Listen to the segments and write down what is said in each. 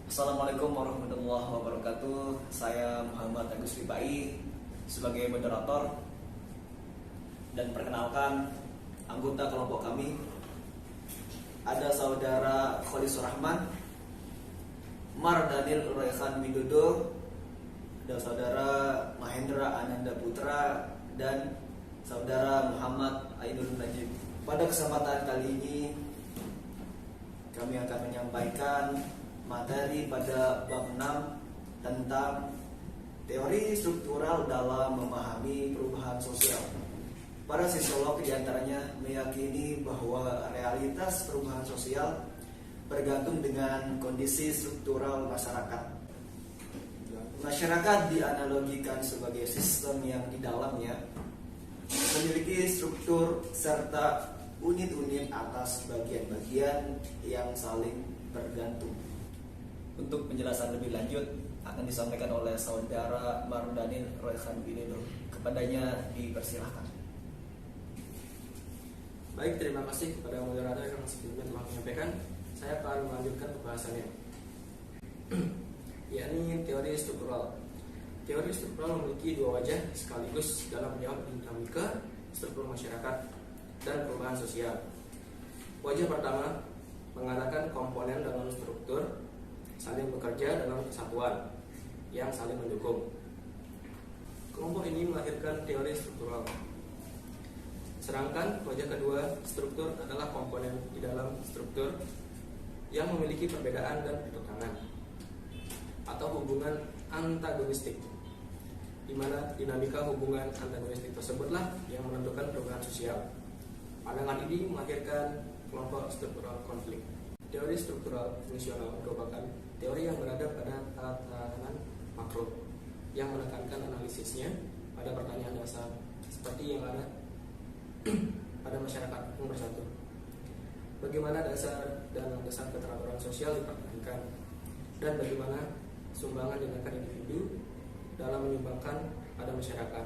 Assalamualaikum warahmatullahi wabarakatuh. Saya Muhammad Agus Ribai sebagai moderator, dan perkenalkan anggota kelompok kami. Ada saudara Kholisur Rahman, Mardhanil Royhan Widodo, ada saudara Mahendra Ananda Putra, dan saudara Muhammad Ainul Najib. Pada kesempatan kali ini kami akan menyampaikan materi pada bab 6 tentang teori struktural dalam memahami perubahan sosial. Para sosiolog diantaranya meyakini bahwa realitas perubahan sosial bergantung dengan kondisi struktural masyarakat. Masyarakat dianalogikan sebagai sistem yang di dalamnya memiliki struktur serta unit-unit atas bagian-bagian yang saling bergantung. Untuk penjelasan lebih lanjut akan disampaikan oleh saudara Mardhanil Royhan Widodo. Kepadanya dipersilahkan. Baik, terima kasih kepada moderator yang sebelumnya telah menyampaikan. Saya akan melanjutkan pembahasannya, yakni teori struktural. Teori struktural memiliki dua wajah sekaligus dalam menjawab dinamika struktur masyarakat dan perubahan sosial. Wajah pertama mengatakan komponen dalam struktur saling bekerja dalam kesatuan yang saling mendukung. Kelompok ini melahirkan teori struktural. Sedangkan wajah kedua, struktur adalah komponen di dalam struktur yang memiliki perbedaan dan pertentangan atau hubungan antagonistik, di mana dinamika hubungan antagonistik tersebutlah yang menentukan perubahan sosial. Pandangan ini melahirkan kelompok struktural konflik. Teori struktural fungsional merupakan teori yang berada pada tatanan makro yang menekankan analisisnya pada pertanyaan dasar seperti yang ada pada masyarakat yang bersatu. Bagaimana dasar dan landasan keteraturan sosial dipertahankan, dan bagaimana sumbangan tindakan individu dalam menyumbangkan pada masyarakat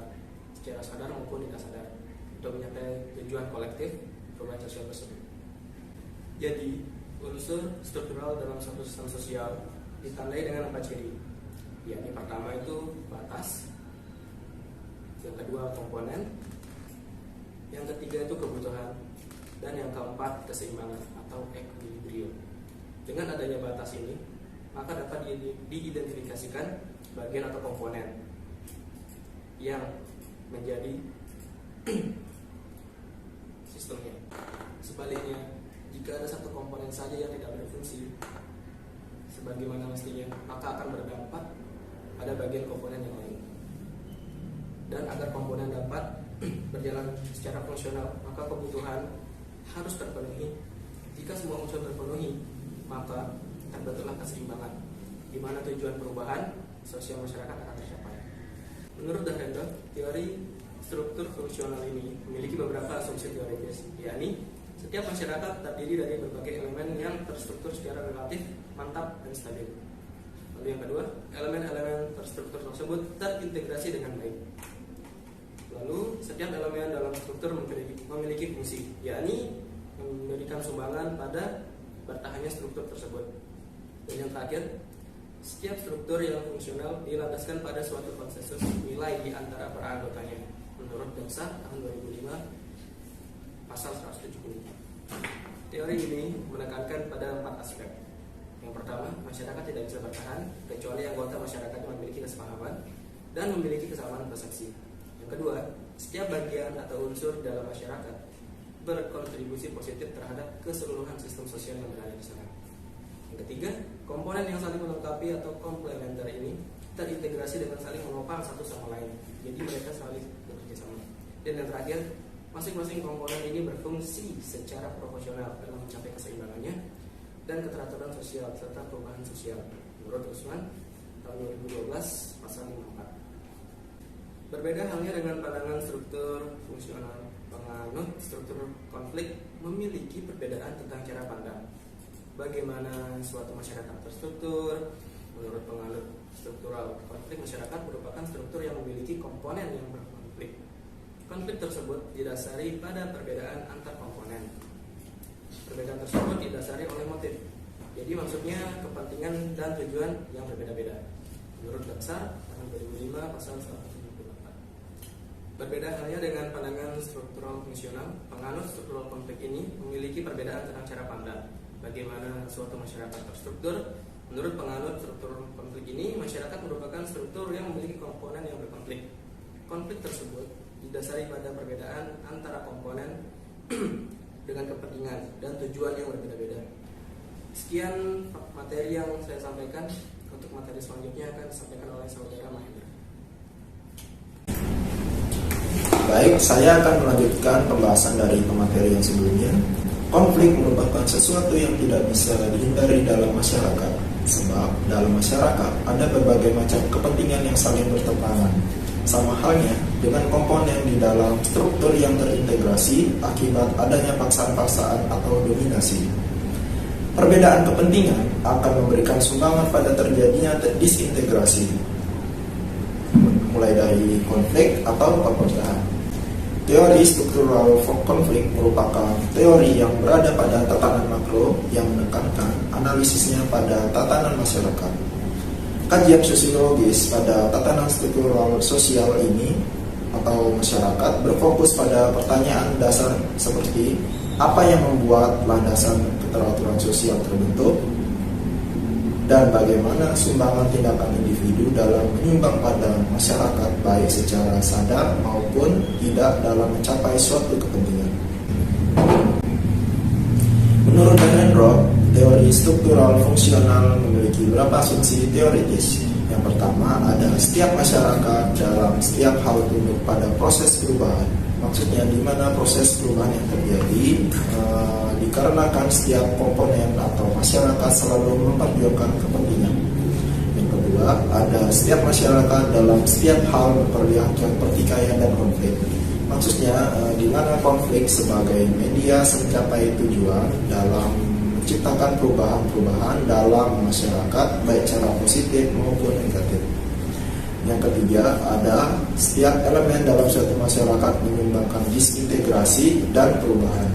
secara sadar maupun tidak sadar untuk mencapai tujuan kolektif perubahan sosial tersebut. Jadi, unsur struktural dalam suatu sistem sosial ditandai dengan 4 ciri, yakni pertama itu batas, yang kedua komponen, yang ketiga itu kebutuhan, dan yang keempat keseimbangan atau equilibrium. Dengan adanya batas ini, maka dapat diidentifikasikan bagian atau komponen yang menjadi sistemnya. Sebaliknya, jika ada satu komponen saja yang tidak berfungsi sebagaimana mestinya, maka akan berdampak pada bagian komponen yang lain. Dan agar komponen dapat berjalan secara fungsional, maka kebutuhan harus terpenuhi. Jika semua unsur terpenuhi, maka terbentuklah keseimbangan, di mana tujuan perubahan sosial masyarakat akan tercapai. Menurut Derrida, teori struktur fungsional ini memiliki beberapa asumsi teoritis, yakni setiap masyarakat terdiri dari berbagai elemen yang terstruktur secara relatif mantap dan stabil. Lalu yang kedua, elemen-elemen terstruktur tersebut terintegrasi dengan baik. Lalu setiap elemen dalam struktur memiliki fungsi, yakni memberikan sumbangan pada bertahannya struktur tersebut. Dan yang terakhir, setiap struktur yang fungsional dilandaskan pada suatu konsensus nilai di antara para anggotanya. Menurut Densa tahun 2005 pasal 170. Teori ini menekankan pada 4 aspek. Yang pertama, masyarakat tidak bisa bertahan kecuali anggota masyarakatnya memiliki kesepahaman dan memiliki kesamaan persepsi. Yang kedua, setiap bagian atau unsur dalam masyarakat berkontribusi positif terhadap keseluruhan sistem sosial yang berada di sana. Yang ketiga, komponen yang saling melengkapi atau komplementer ini terintegrasi dengan saling menopang satu sama lain. Jadi mereka saling bekerja sama. Dan yang terakhir, masing-masing komponen ini berfungsi secara proporsional dalam mencapai keseimbangannya dan keteraturan sosial serta perubahan sosial. Menurut Usman tahun 2012 pasal 54. Berbeda halnya dengan pandangan struktur fungsional, penganut struktur konflik memiliki perbedaan tentang cara pandang bagaimana suatu masyarakat terstruktur. Menurut penganut struktural konflik, masyarakat merupakan struktur yang memiliki komponen yang berkonflik. Konflik tersebut didasari pada perbedaan antar komponen. Perbedaan tersebut didasari oleh motif, Jadi maksudnya kepentingan dan tujuan yang berbeda-beda. Menurut Dasar tahun 2005 pasal 174. Berbeda halnya dengan pandangan struktural fungsional, penganut struktural konflik ini memiliki perbedaan tentang cara pandang bagaimana suatu masyarakat terstruktur. Menurut penganut struktural konflik ini, masyarakat merupakan struktur yang memiliki komponen yang berkonflik. Konflik tersebut didasari pada perbedaan antara komponen dengan kepentingan dan tujuan yang berbeda-beda. Sekian materi yang saya sampaikan. Untuk materi selanjutnya akan disampaikan oleh saudara Mahendra. Baik, saya akan melanjutkan pembahasan dari pemateri yang sebelumnya. Konflik merupakan sesuatu yang tidak bisa dihindari dalam masyarakat, sebab dalam masyarakat ada berbagai macam kepentingan yang saling bertentangan. Sama halnya dengan komponen di dalam struktur yang terintegrasi akibat adanya paksaan-paksaan atau dominasi. Perbedaan kepentingan akan memberikan sumbangan pada terjadinya disintegrasi, mulai dari konflik atau pepecahan. Teori struktural konflik merupakan teori yang berada pada tatanan makro yang menekankan analisisnya pada tatanan masyarakat. Kajian sosiologis pada tatanan struktural sosial ini atau masyarakat berfokus pada pertanyaan dasar seperti apa yang membuat landasan keteraturan sosial terbentuk dan bagaimana sumbangan tindakan individu dalam menyumbang pada masyarakat baik secara sadar maupun tidak dalam mencapai suatu kepentingan. Menurut Mahendra, teori struktural fungsional memiliki beberapa asumsi teoritis. Yang pertama, ada setiap masyarakat dalam setiap hal tunduk pada proses perubahan. Maksudnya di mana proses perubahan yang terjadi dikarenakan setiap komponen atau masyarakat selalu memperjuangkan kepentingan. Yang kedua, ada setiap masyarakat dalam setiap hal memperlihatkan pertikaian dan konflik. Maksudnya di mana konflik sebagai media mencapai tujuan dalam menciptakan perubahan-perubahan dalam masyarakat baik secara positif maupun negatif. Yang ketiga, ada setiap elemen dalam suatu masyarakat menyumbangkan disintegrasi dan perubahan.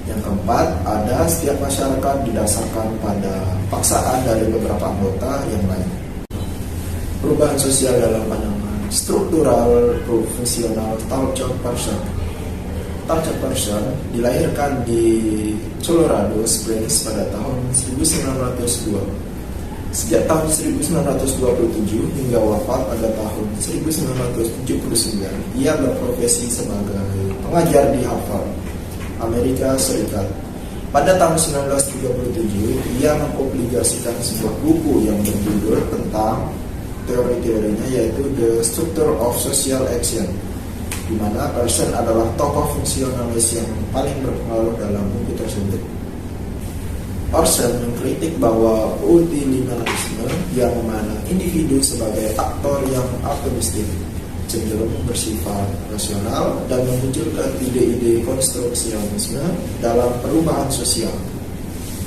Yang keempat, ada setiap masyarakat didasarkan pada paksaan dari beberapa anggota yang lain. Perubahan sosial dalam pandangan struktural fungsional Talcott Parsons. Talcott Parsons dilahirkan di Colorado Springs pada tahun 1902. Sejak tahun 1927 hingga wafat pada tahun 1979, ia berprofesi sebagai pengajar di Harvard, Amerika Serikat. Pada tahun 1937, ia mempublikasikan sebuah buku yang berjudul tentang teori-teorinya, yaitu The Structure of Social Action, di mana Parsons adalah tokoh fungsionalis yang paling berpengaruh dalam buku tersebut. Parsons mengkritik bahwa utilitarianisme yang memandang individu sebagai aktor yang optimistik, cenderung bersifat rasional dan memunculkan ide-ide konstruksionisme dalam perubahan sosial.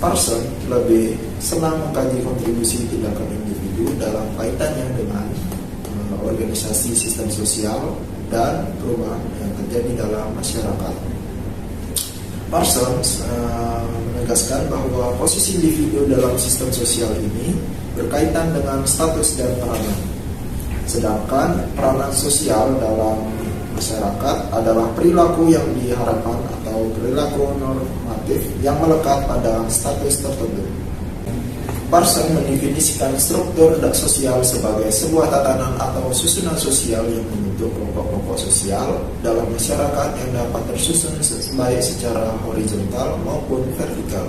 Parsons lebih senang mengkaji kontribusi tindakan individu dalam kaitannya dengan organisasi sistem sosial dan perubahan yang terjadi dalam masyarakat. Parsons menegaskan bahwa posisi individu dalam sistem sosial ini berkaitan dengan status dan peranan. Sedangkan peranan sosial dalam masyarakat adalah perilaku yang diharapkan atau perilaku normatif yang melekat pada status tertentu. Parsons mendefinisikan struktur sosial sebagai sebuah tatanan atau susunan sosial yang membentuk kelompok-kelompok sosial dalam masyarakat yang dapat tersusun baik secara horizontal maupun vertikal,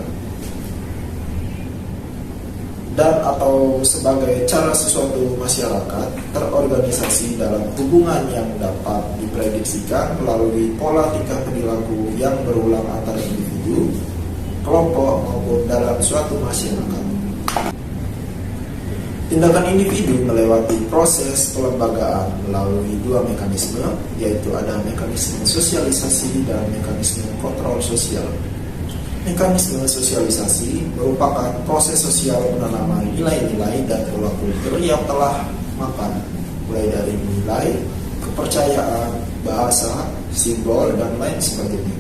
dan atau sebagai cara sesuatu masyarakat terorganisasi dalam hubungan yang dapat diprediksikan melalui pola tingkah perilaku yang berulang antara individu, kelompok maupun dalam suatu masyarakat. Tindakan individu melewati proses pelembagaan melalui dua mekanisme, yaitu ada mekanisme sosialisasi dan mekanisme kontrol sosial. Mekanisme sosialisasi merupakan proses sosial penanaman nilai-nilai dan pola kultur yang telah mapan, mulai dari nilai, kepercayaan, bahasa, simbol, dan lain sebagainya.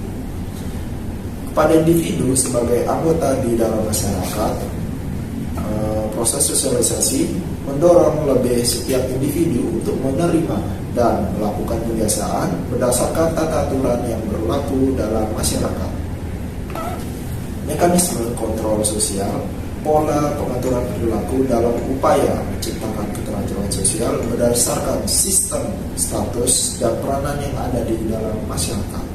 Pada individu sebagai anggota di dalam masyarakat, proses sosialisasi mendorong lebih setiap individu untuk menerima dan melakukan kebiasaan berdasarkan tata aturan yang berlaku dalam masyarakat. Mekanisme kontrol sosial, pola pengaturan perilaku dalam upaya menciptakan keterampilan sosial berdasarkan sistem status dan peranan yang ada di dalam masyarakat.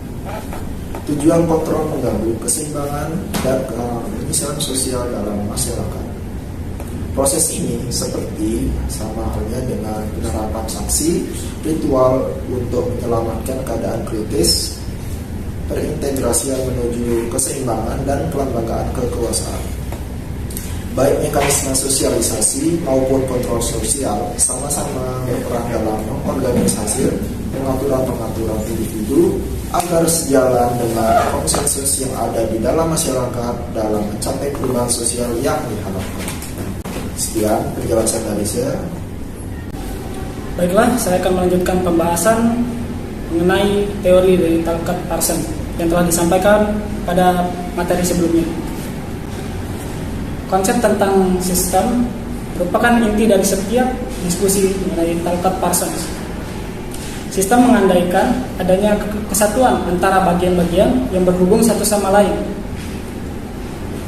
Tujuan kontrol mengganggu keseimbangan dan keharmonisan sosial dalam masyarakat. Proses ini seperti sama halnya dengan penerapan sanksi, ritual untuk menyelamatkan keadaan kritis, perintegrasian menuju keseimbangan dan kelembagaan kekuasaan. Baik mekanisme sosialisasi maupun kontrol sosial sama-sama berperan dalam mengorganisasi pengaturan-pengaturan individu agar sejalan dengan konsensus yang ada di dalam masyarakat dalam mencapai perubahan sosial yang diharapkan. Sekian penjelasan dari saya. Baiklah, saya akan melanjutkan pembahasan mengenai teori dari Talcott-Parsons yang telah disampaikan pada materi sebelumnya. Konsep tentang sistem merupakan inti dari setiap diskusi mengenai Talcott-Parsons. Sistem mengandaikan adanya kesatuan antara bagian-bagian yang berhubung satu sama lain.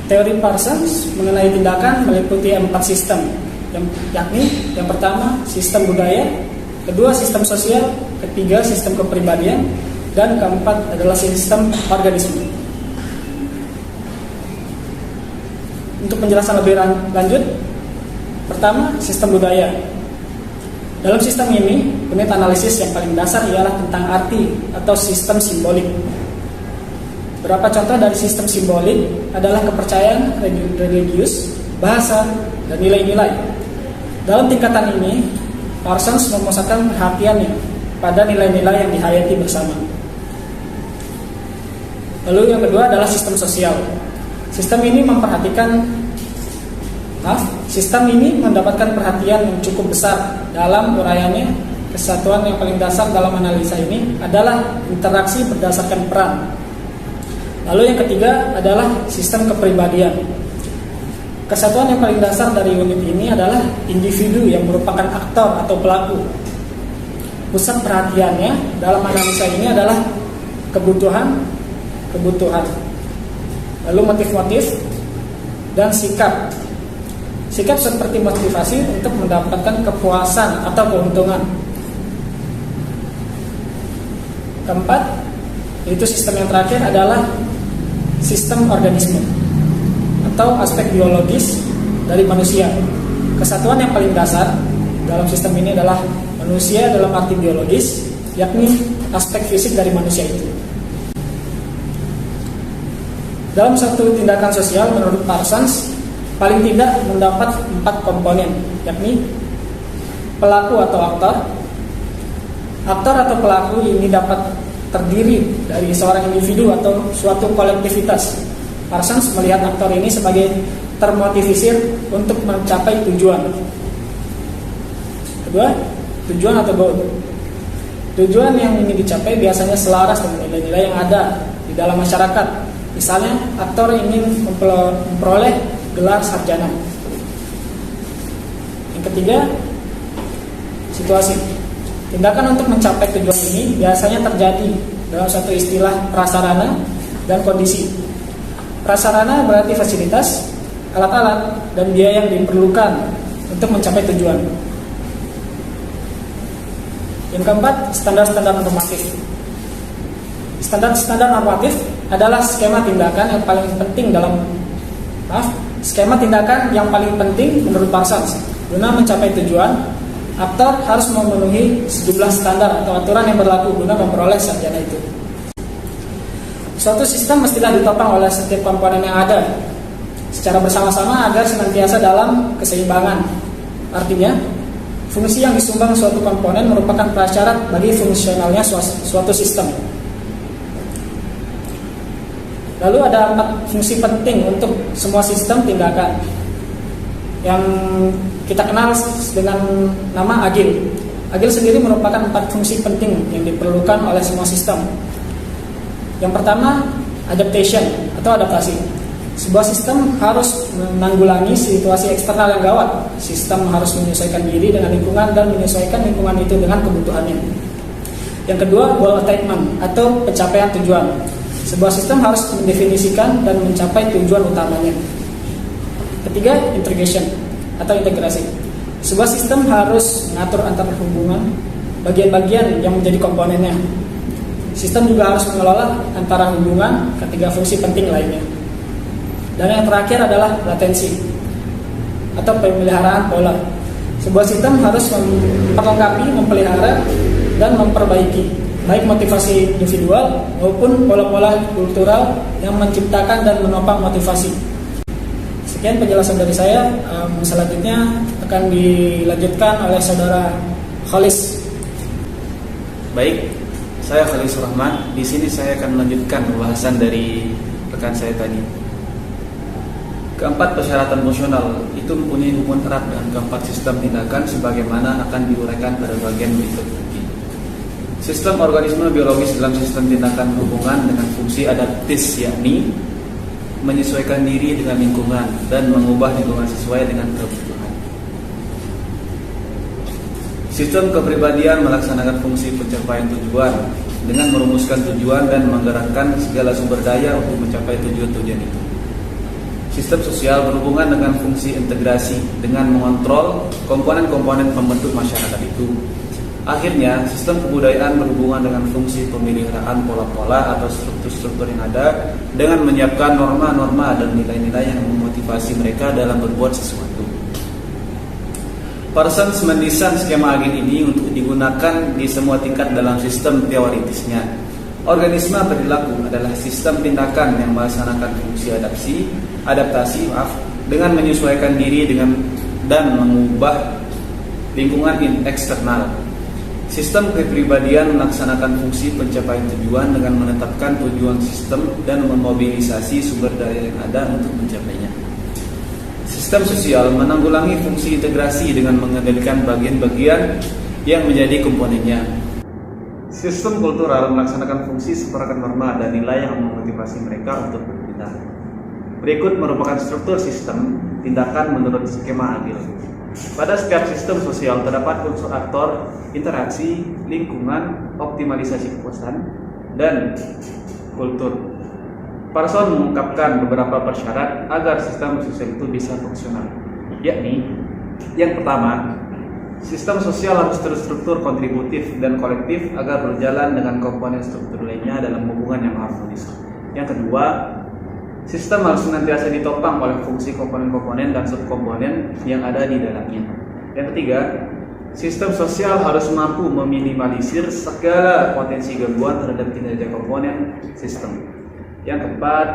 Teori Parsons mengenai tindakan meliputi 4 sistem, yakni yang pertama sistem budaya, kedua sistem sosial, ketiga sistem kepribadian, dan keempat adalah sistem organisme. Untuk penjelasan lebih lanjut, pertama sistem budaya. Dalam sistem ini, unit analisis yang paling dasar ialah tentang arti atau sistem simbolik. Beberapa contoh dari sistem simbolik adalah kepercayaan religius, bahasa, dan nilai-nilai. Dalam tingkatan ini, Parsons memusatkan perhatiannya pada nilai-nilai yang dihayati bersama. Lalu yang kedua adalah sistem sosial. Sistem ini mendapatkan perhatian yang cukup besar dalam uraiannya. Kesatuan yang paling dasar dalam analisa ini adalah interaksi berdasarkan peran. Lalu yang ketiga adalah sistem kepribadian. Kesatuan yang paling dasar dari unit ini adalah individu yang merupakan aktor atau pelaku. Pusat perhatiannya dalam analisa ini adalah kebutuhan, lalu motif-motif, dan sikap. Sikap seperti motivasi untuk mendapatkan kepuasan atau keuntungan. Keempat, yaitu sistem yang terakhir adalah sistem organisme atau aspek biologis dari manusia. Kesatuan yang paling dasar dalam sistem ini adalah manusia dalam arti biologis, yakni aspek fisik dari manusia itu. Dalam satu tindakan sosial, menurut Parsons, paling tidak mendapat 4 komponen, yakni pelaku atau aktor. Aktor atau pelaku ini dapat terdiri dari seorang individu atau suatu kolektivitas. Parsons melihat aktor ini sebagai termotivisir untuk mencapai tujuan. Kedua, tujuan atau goal. Tujuan yang ingin dicapai biasanya selaras dengan nilai-nilai yang ada di dalam masyarakat. Misalnya, aktor ingin memperoleh gelar sarjana. Yang ketiga, situasi. Tindakan untuk mencapai tujuan ini biasanya terjadi dalam satu istilah prasarana dan kondisi. Prasarana berarti fasilitas, alat-alat, dan biaya yang diperlukan untuk mencapai tujuan. Yang keempat, standar-standar normatif. Standar-standar normatif adalah skema tindakan yang paling penting yang paling penting menurut Parsons. Guna mencapai tujuan, aktor harus memenuhi sejumlah standar atau aturan yang berlaku guna memperoleh sarjana itu. Suatu sistem mestilah ditopang oleh setiap komponen yang ada secara bersama-sama agar senantiasa dalam keseimbangan. Artinya, fungsi yang disumbang suatu komponen merupakan prasyarat bagi fungsionalnya suatu sistem. Lalu ada 4 fungsi penting untuk semua sistem tindakan yang kita kenal dengan nama agil. Agil sendiri merupakan 4 fungsi penting yang diperlukan oleh semua sistem. Yang pertama, adaptation atau atau adaptasi. Sebuah sistem harus menanggulangi situasi eksternal yang gawat. Sistem harus menyesuaikan diri dengan lingkungan dan menyesuaikan lingkungan itu dengan kebutuhannya. Yang kedua, goal attainment atau pencapaian tujuan. Sebuah sistem harus mendefinisikan dan mencapai tujuan utamanya. Ketiga, integration atau integrasi. Sebuah sistem harus mengatur antar hubungan bagian-bagian yang menjadi komponennya. Sistem juga harus mengelola antara hubungan ketiga fungsi penting lainnya. Dan yang terakhir adalah latensi atau pemeliharaan pola. Sebuah sistem harus memperlengkapi, memelihara, dan memperbaiki baik motivasi individual maupun pola-pola kultural yang menciptakan dan menopang motivasi. Sekian penjelasan dari saya. Selanjutnya akan dilanjutkan oleh saudara Khalis. Baik, saya Khalis Rahman. Di sini saya akan melanjutkan pembahasan dari rekan saya tadi. Keempat persyaratan fungsional itu mempunyai hubungan erat dengan keempat sistem tindakan sebagaimana akan diuraikan pada bagian berikut ini. Sistem organisme biologis dalam sistem tindakan berhubungan dengan fungsi adaptis, yakni menyesuaikan diri dengan lingkungan dan mengubah lingkungan sesuai dengan kebutuhan. Sistem kepribadian melaksanakan fungsi pencapaian tujuan dengan merumuskan tujuan dan menggerakkan segala sumber daya untuk mencapai tujuan-tujuan itu. Sistem sosial berhubungan dengan fungsi integrasi dengan mengontrol komponen-komponen pembentuk masyarakat itu. Akhirnya, sistem kebudayaan berhubungan dengan fungsi pemeliharaan pola-pola atau struktur-struktur yang ada dengan menyiapkan norma-norma dan nilai-nilai yang memotivasi mereka dalam berbuat sesuatu. Parsons mendesain skema agen ini untuk digunakan di semua tingkat dalam sistem teoritisnya. Organisme perilaku adalah sistem tindakan yang melaksanakan fungsi adaptasi dengan menyesuaikan diri dan mengubah lingkungan eksternal. Sistem kepribadian melaksanakan fungsi pencapaian tujuan dengan menetapkan tujuan sistem dan memobilisasi sumber daya yang ada untuk mencapainya. Sistem sosial menanggulangi fungsi integrasi dengan mengendalikan bagian-bagian yang menjadi komponennya. Sistem kultural melaksanakan fungsi seperangkat norma dan nilai yang memotivasi mereka untuk bertindak. Berikut merupakan struktur sistem tindakan menurut skema agil. Pada setiap sistem sosial terdapat unsur aktor, interaksi, lingkungan, optimalisasi kepuasan, dan kultur. Parsons mengungkapkan beberapa persyarat agar sistem sosial itu bisa fungsional, yakni yang pertama, sistem sosial harus terstruktur kontributif dan kolektif agar berjalan dengan komponen struktur lainnya dalam hubungan yang harmonis. Yang kedua, sistem harus senantiasa ditopang oleh fungsi komponen-komponen dan subkomponen yang ada di dalamnya. Yang ketiga, sistem sosial harus mampu meminimalisir segala potensi gangguan terhadap kinerja komponen sistem. Yang keempat,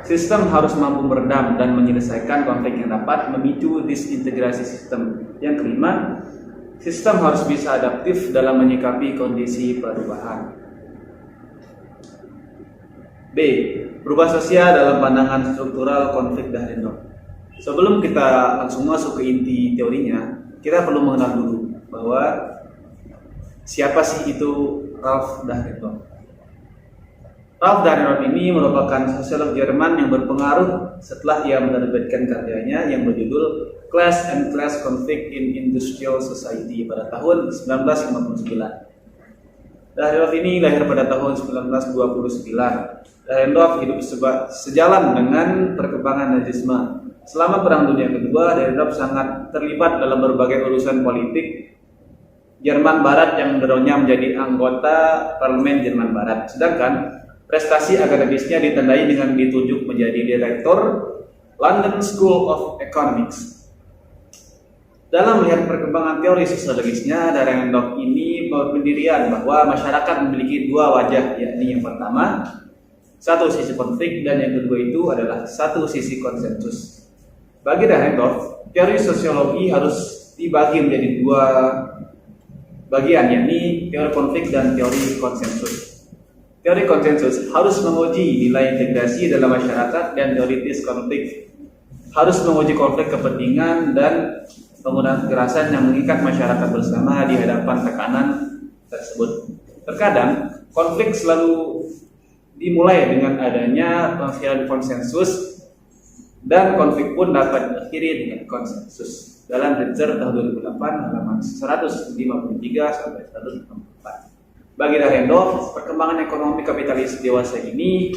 sistem harus mampu meredam dan menyelesaikan konflik yang dapat memicu disintegrasi sistem. Yang kelima, sistem harus bisa adaptif dalam menyikapi kondisi perubahan. B. Perubahan sosial dalam pandangan struktural konflik Dahrendorf. Sebelum kita langsung masuk ke inti teorinya, kita perlu mengenal dulu bahwa siapa sih itu Ralph Dahrendorf. Ralph Dahrendorf ini merupakan sosiolog Jerman yang berpengaruh setelah ia menerbitkan karyanya yang berjudul Class and Class Conflict in Industrial Society pada tahun 1959. Dahrendorf ini lahir pada tahun 1929. Dahrendorf hidup sejalan dengan perkembangan Nazisme. Selama Perang Dunia Kedua, Dahrendorf sangat terlibat dalam berbagai urusan politik Jerman Barat yang mendorongnya menjadi anggota Parlemen Jerman Barat. Sedangkan prestasi akademisnya ditandai dengan ditunjuk menjadi direktur London School of Economics. Dalam melihat perkembangan teori sosiologisnya, Dahrendorf ini berpendirian bahwa masyarakat memiliki dua wajah, yakni yang pertama, satu sisi konflik, dan yang kedua itu adalah satu sisi konsensus. Bagi Dahrendorf, teori sosiologi harus dibagi menjadi dua bagian, yakni teori konflik dan teori konsensus. Teori konsensus harus menguji nilai integrasi dalam masyarakat dan teoritis konflik harus menguji konflik kepentingan dan penggunaan kekerasan yang mengikat masyarakat bersama di hadapan tekanan tersebut. Terkadang konflik selalu dimulai dengan adanya pengakhiran konsensus, dan konflik pun dapat diakhiri dengan konsensus. Dalam Ritzer tahun 2008 halaman 153 sampai 164. Bagi Dahrendorf, perkembangan ekonomi kapitalis dewasa ini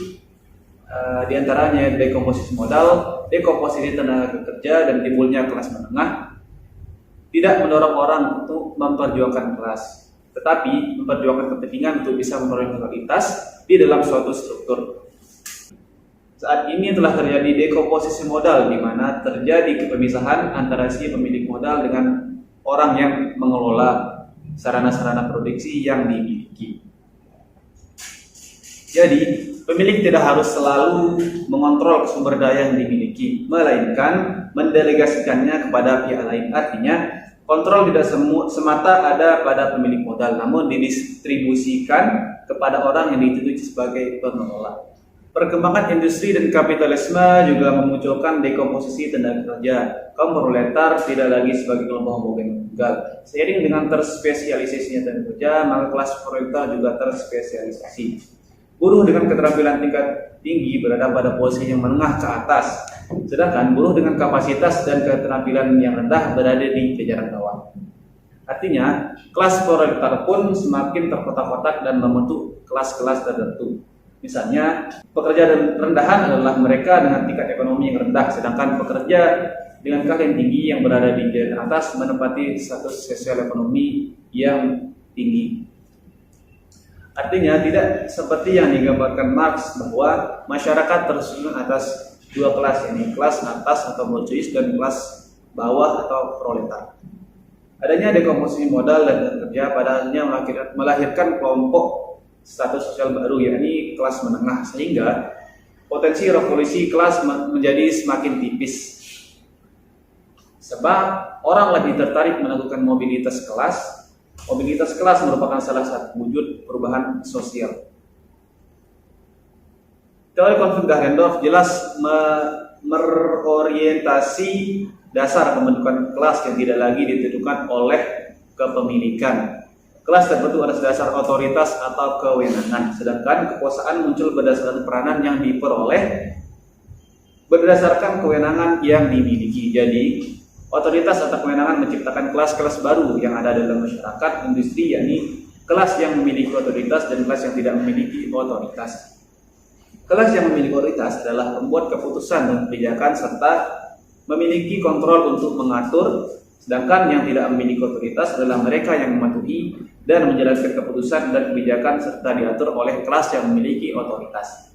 diantaranya dekomposisi modal, dekomposisi tenaga kerja, dan timbulnya kelas menengah tidak mendorong orang untuk memperjuangkan kelas, tetapi memperjuangkan kepentingan untuk bisa memperoleh kualitas di dalam suatu struktur. Saat ini telah terjadi dekomposisi modal, di mana terjadi pemisahan antara si pemilik modal dengan orang yang mengelola sarana-sarana produksi yang dimiliki. Jadi, pemilik tidak harus selalu mengontrol sumber daya yang dimiliki, melainkan mendelegasikannya kepada pihak lain. Artinya, kontrol tidak semata ada pada pemilik modal, namun didistribusikan kepada orang yang dituju sebagai pengelola. Perkembangan industri dan kapitalisme juga memunculkan dekomposisi tenaga kerja. Kaum proletar tidak lagi sebagai kelompok homogen tunggal. Seiring dengan terspesialisasinya tenaga kerja, maka kelas proletar juga terspesialisasi. Buruh dengan keterampilan tingkat tinggi berada pada posisi yang menengah ke atas, sedangkan buruh dengan kapasitas dan keterampilan yang rendah berada di jajaran bawah. Artinya, kelas proletar pun semakin terkotak-kotak dan membentuk kelas-kelas tertentu. Misalnya, pekerja rendahan adalah mereka dengan tingkat ekonomi yang rendah, sedangkan pekerja dengan keahlian tinggi yang berada di jajaran atas menempati status sosial ekonomi yang tinggi. Artinya, tidak seperti yang digambarkan Marx bahwa masyarakat tersusun atas dua kelas, yakni kelas atas atau bourgeois dan kelas bawah atau proletar. Adanya dekomposisi modal dan kerja padahalnya melahirkan kelompok status sosial baru, yakni kelas menengah, sehingga potensi revolusi kelas menjadi semakin tipis. Sebab orang lebih tertarik melakukan mobilitas kelas. Mobilitas kelas merupakan salah satu wujud perubahan sosial. Teori konflik Dahrendorf jelas merorientasi dasar pembentukan kelas yang tidak lagi ditentukan oleh kepemilikan. Kelas terbentuk atas dasar otoritas atau kewenangan, sedangkan kekuasaan muncul berdasarkan peranan yang diperoleh berdasarkan kewenangan yang dimiliki. Jadi, otoritas atau kewenangan menciptakan kelas-kelas baru yang ada dalam masyarakat industri, yakni kelas yang memiliki otoritas dan kelas yang tidak memiliki otoritas. Kelas yang memiliki otoritas adalah pembuat keputusan dan kebijakan serta memiliki kontrol untuk mengatur, sedangkan yang tidak memiliki otoritas adalah mereka yang mematuhi dan menjalankan keputusan dan kebijakan serta diatur oleh kelas yang memiliki otoritas.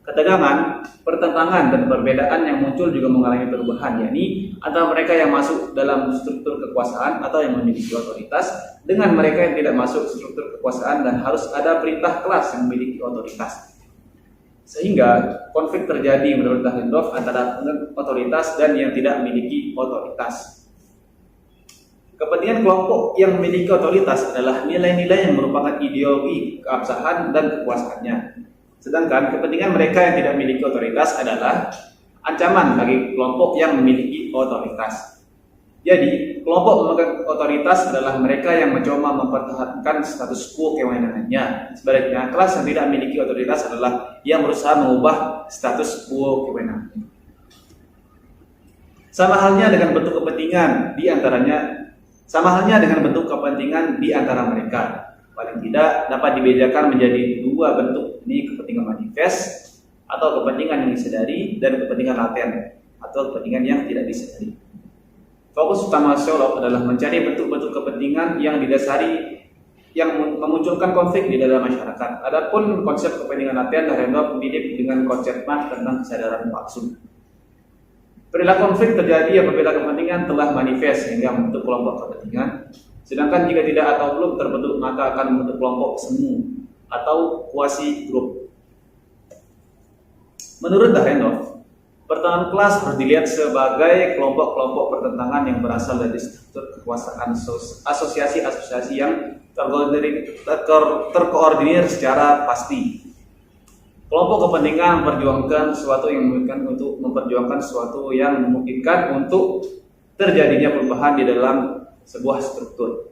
Ketegangan, pertentangan, dan perbedaan yang muncul juga mengalami perubahan, yakni antara mereka yang masuk dalam struktur kekuasaan atau yang memiliki otoritas dengan mereka yang tidak masuk struktur kekuasaan dan harus ada perintah kelas yang memiliki otoritas. Sehingga konflik terjadi menurut Dahrendorf antara otoritas dan yang tidak memiliki otoritas. Kepentingan kelompok yang memiliki otoritas adalah nilai-nilai yang merupakan ideologi keabsahan dan kekuasaannya. Sedangkan kepentingan mereka yang tidak memiliki otoritas adalah ancaman bagi kelompok yang memiliki otoritas. Jadi, kelompok memegang otoritas adalah mereka yang mencoba mempertahankan status quo kewenangannya. Sebaliknya, kelas yang tidak memiliki otoritas adalah yang berusaha mengubah status quo kewenangannya. Sama halnya dengan bentuk kepentingan di antara mereka. Paling tidak dapat dibedakan menjadi dua bentuk, ini kepentingan manifest atau kepentingan yang disadari dan kepentingan laten atau kepentingan yang tidak disadari. Fokus utama sosiolog adalah mencari bentuk-bentuk kepentingan yang didasari yang memunculkan konflik di dalam masyarakat. Adapun konsep kepentingan laten Dahrendorf mirip dengan konsep Marx tentang kesadaran palsu. Perilaku konflik terjadi apabila kepentingan telah manifest sehingga membentuk kelompok kepentingan. Sedangkan jika tidak atau belum terbentuk, maka akan membentuk kelompok semu atau quasi grup. Menurut Dahrendorf, pertentangan kelas harus dilihat sebagai kelompok-kelompok pertentangan yang berasal dari struktur kekuasaan asosiasi-asosiasi yang terkoordinir secara pasti. Kelompok kepentingan memperjuangkan sesuatu yang memungkinkan untuk terjadinya perubahan di dalam sebuah struktur.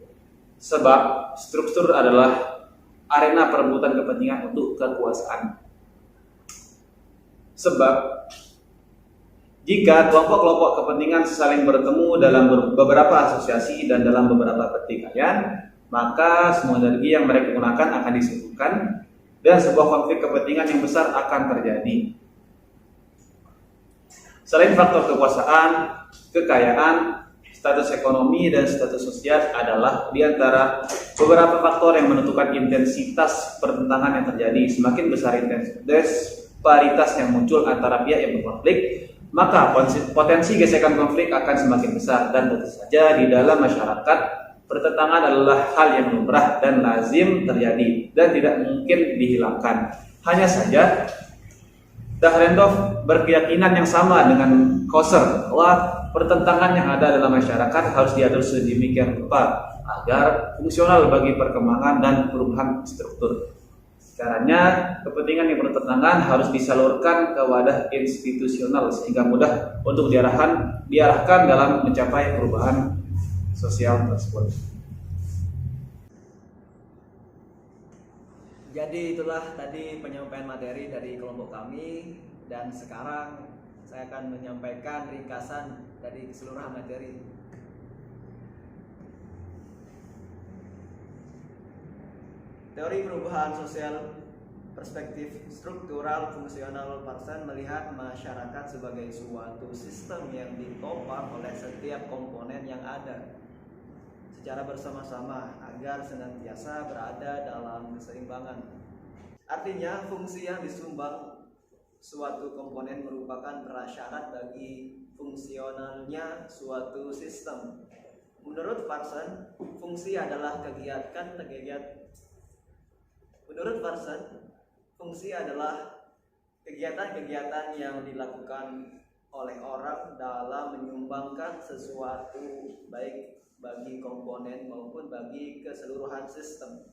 Sebab struktur adalah arena perebutan kepentingan untuk kekuasaan. Sebab jika kelompok-kelompok kepentingan saling bertemu dalam beberapa asosiasi dan dalam beberapa pertikaian, maka semua energi yang mereka gunakan akan disibukkan dan sebuah konflik kepentingan yang besar akan terjadi. Selain faktor kekuasaan, kekayaan, status ekonomi, dan status sosial adalah di antara beberapa faktor yang menentukan intensitas pertentangan yang terjadi. Semakin besar disparitas yang muncul antara pihak yang berkonflik, maka potensi gesekan konflik akan semakin besar. Dan tentu saja di dalam masyarakat, pertentangan adalah hal yang lumrah dan lazim terjadi dan tidak mungkin dihilangkan. Hanya saja Dahrendorf berkeyakinan yang sama dengan Coser bahwa pertentangan yang ada dalam masyarakat harus diatur sedemikian rupa agar fungsional bagi perkembangan dan perubahan struktur. Caranya, kepentingan yang bertentangan harus disalurkan ke wadah institusional sehingga mudah untuk diarahkan dalam mencapai perubahan sosial tersebut. Jadi itulah tadi penyampaian materi dari kelompok kami, dan sekarang saya akan menyampaikan ringkasan dari keseluruhan materi. Teori perubahan sosial perspektif struktural fungsional Parson melihat masyarakat sebagai suatu sistem yang ditopang oleh setiap komponen yang ada secara bersama-sama agar senantiasa berada dalam keseimbangan. Artinya, fungsi yang disumbang suatu komponen merupakan prasyarat bagi fungsionalnya suatu sistem. Menurut Parson, fungsi adalah kegiatan-kegiatan yang dilakukan oleh orang dalam menyumbangkan sesuatu baik bagi komponen maupun bagi keseluruhan sistem.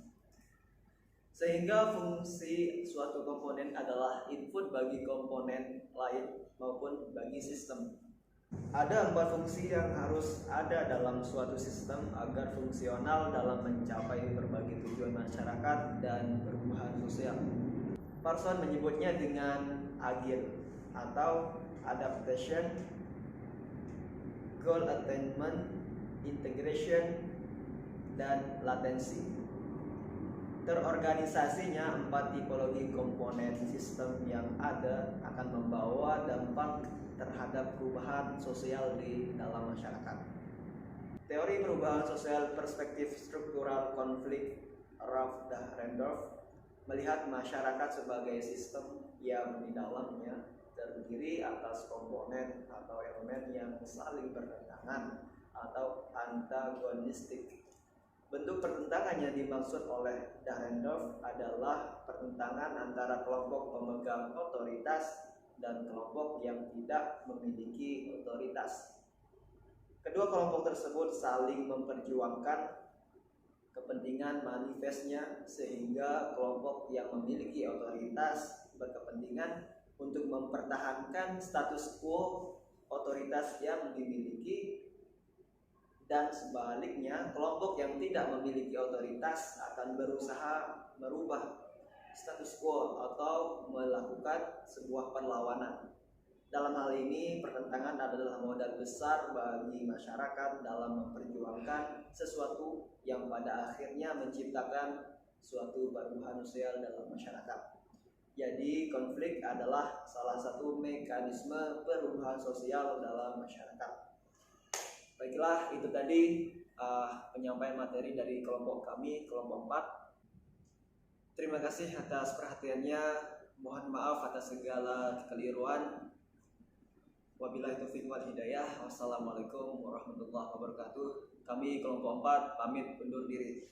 Sehingga fungsi suatu komponen adalah input bagi komponen lain maupun bagi sistem. Ada 4 fungsi yang harus ada dalam suatu sistem agar fungsional dalam mencapai berbagai tujuan masyarakat dan perubahan sosial. Parson menyebutnya dengan agil atau adaptation, goal attainment, integration, dan latensi. Terorganisasinya 4 tipologi komponen sistem yang ada akan membawa dampak terhadap perubahan sosial di dalam masyarakat. Teori perubahan sosial perspektif struktural konflik Ralph Dahrendorf melihat masyarakat sebagai sistem yang di dalamnya terdiri atas komponen atau elemen yang saling bertentangan atau antagonistik. Bentuk pertentangan yang dimaksud oleh Dahrendorf adalah pertentangan antara kelompok pemegang otoritas dan kelompok yang tidak memiliki otoritas. Kedua kelompok tersebut saling memperjuangkan kepentingan manifestnya sehingga kelompok yang memiliki otoritas berkepentingan untuk mempertahankan status quo otoritas yang dimiliki, dan sebaliknya kelompok yang tidak memiliki otoritas akan berusaha merubah status quo atau melakukan sebuah perlawanan. Dalam hal ini, pertentangan adalah modal besar bagi masyarakat dalam memperjuangkan sesuatu yang pada akhirnya menciptakan suatu perubahan sosial dalam masyarakat. Jadi, konflik adalah salah satu mekanisme perubahan sosial dalam masyarakat. Baiklah, itu tadi penyampaian materi dari kelompok kami, kelompok 4. Terima kasih atas perhatiannya. Mohon maaf atas segala kekeliruan. Wabillahi taufiq wal hidayah. Wassalamualaikum warahmatullahi wabarakatuh. Kami kelompok 4 pamit undur diri.